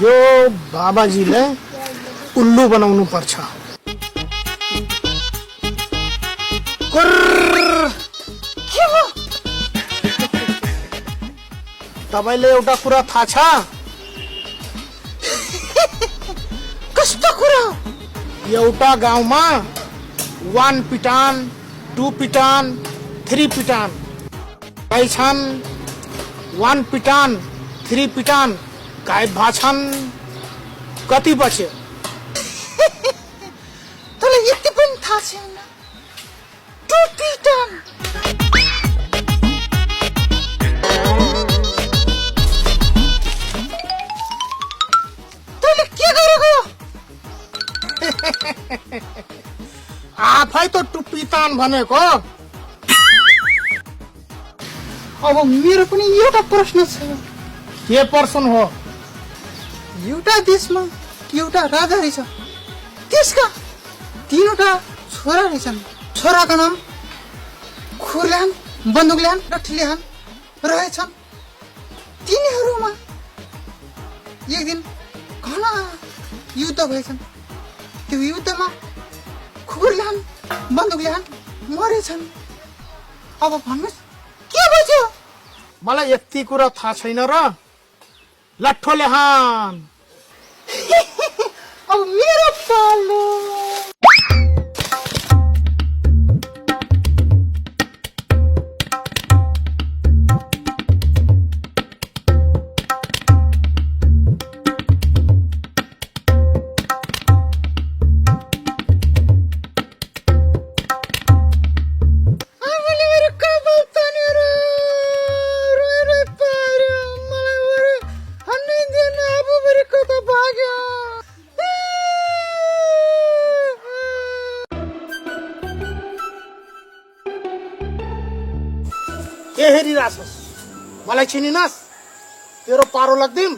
यो बाबाजीले उल्लु बनाउनु पर्छ। तपाईले एउटा कुरा थाहा छ? कस्तो कुरा? एउटा गाउँमा 1 पिटान 2 पिटान 3 पिटान गाई छन्। 1 पिटान 3 पिटान गाई भाछन्। कति बच्यो? तँलाई यति पनि थाहा छैन? 2 पिटान। तैँले के गरेको? आफै त टुप्पितान भनेको। अब मेरो पनि एउटा प्रश्न छ। के पर्सन हो? एउटा देशमा एउटा राजा रहेछ, त्यसका 3वटा छोरा रहेछन्। छोराको नाम खुरल्यान, बन्दुकल्यान र ठिल्यान रहेछन्। तिनीहरूमा एक दिन घना युद्ध भएछन्। त्यो युद्धमा खुरल्यान, बन्दुकल्यान मरेछन्। अब भन्नुहोस् के बच्यो? मलाई यति कुरा थाहा छैन र। लट्ठोले हान। अब मेरो पालो। के हेरिरहेछस्? मलाई चिनिनस्? तेरो पारो लाग्दिम।